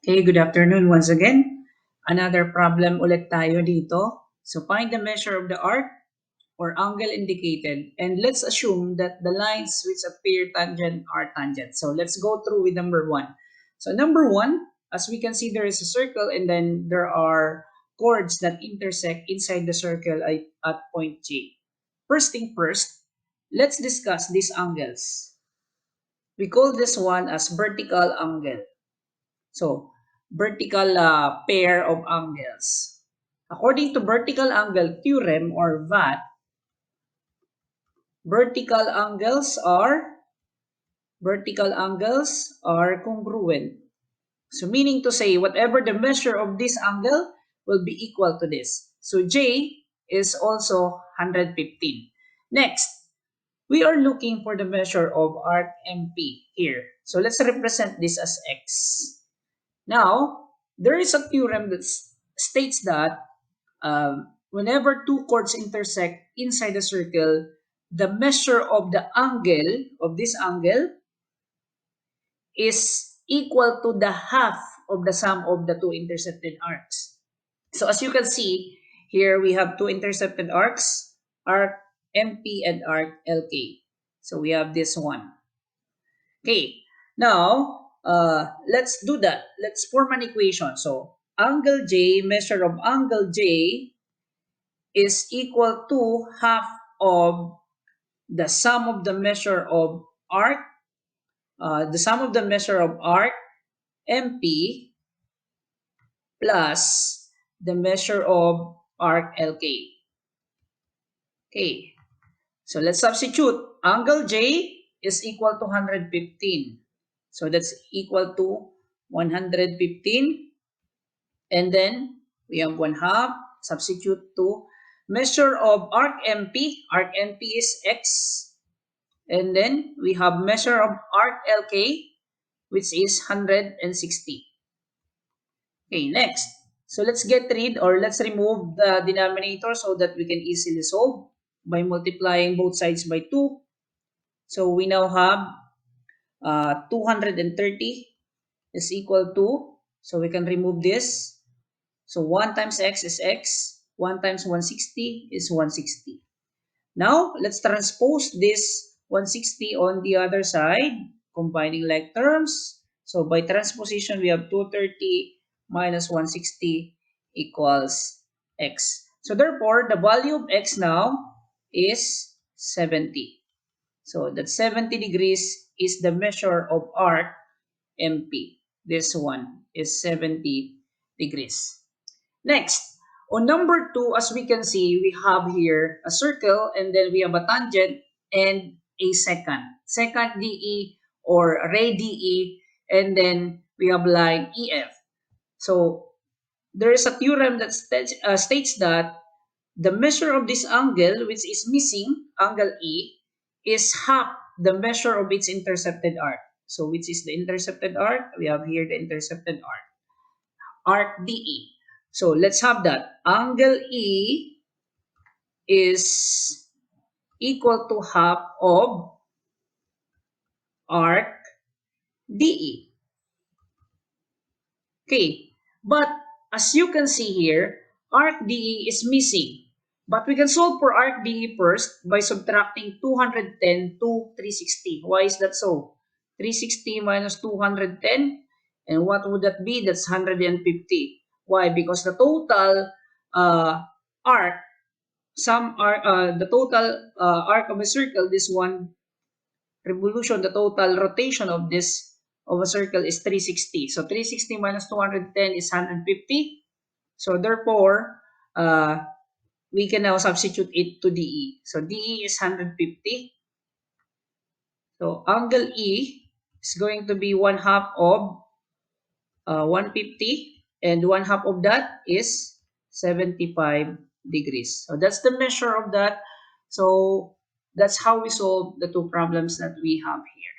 Okay, good afternoon once again. Another problem ulit tayo dito. So find the measure of the arc or angle indicated, and let's assume that the lines which appear tangent are tangent. So let's go through with number one. So number one, as we can see, there is a circle and then there are chords that intersect inside the circle at point J. First thing first, let's discuss these angles. We call this one as vertical angle. So, vertical pair of angles. According to vertical angle theorem or VAT, vertical angles are congruent. So meaning to say whatever the measure of this angle will be equal to this. So J is also 115. Next, we are looking for the measure of arc MP here. So let's represent this as X. Now, there is a theorem that states that whenever two chords intersect inside a circle, the measure of the angle of this angle is equal to the half of the sum of the two intercepted arcs. So as you can see, here we have two intercepted arcs, arc MP and arc LK. So we have this one. Okay, now let's do that. Let's form an equation. So angle J, measure of angle J is equal to half of the sum of the measure of arc, MP plus the measure of arc LK. Okay, so let's substitute. Angle J is equal to 115. So that's equal to 115. And then we have 1 half. Substitute to measure of arc MP. Arc MP is X. And then we have measure of arc LK, which is 160. Okay, next. So let's get rid or let's remove the denominator so that we can easily solve by multiplying both sides by 2. So we now have 230 is equal to, so we can remove this. So 1 times x is x, 1 times 160 is 160. Now, let's transpose this 160 on the other side, combining like terms. So by transposition, we have 230 minus 160 equals x. So therefore, the value of x now is 70. So that 70 degrees is the measure of arc MP. This one is 70 degrees. Next, on number 2, as we can see, we have here a circle and then we have a tangent and a secant. Secant DE or ray DE, and then we have line EF. So there is a theorem that states that the measure of this angle, which is missing, angle E, is half the measure of its intercepted arc. So which is the intercepted arc? We have here the intercepted arc DE. So let's have that. Angle E is equal to half of arc DE. Okay, but as you can see here, arc DE is missing. But we can solve for arc DE first by subtracting 210 to 360. Why is that so? 360 minus 210, and what would that be? That's 150. Why? Because the total arc, the total arc of a circle, this one revolution, the total rotation of this of a circle is 360. So 360 minus 210 is 150. So therefore, we can now substitute it to DE. So DE is 150. So angle E is going to be 1 half of 150, and 1 half of that is 75 degrees. So that's the measure of that. So that's how we solve the two problems that we have here.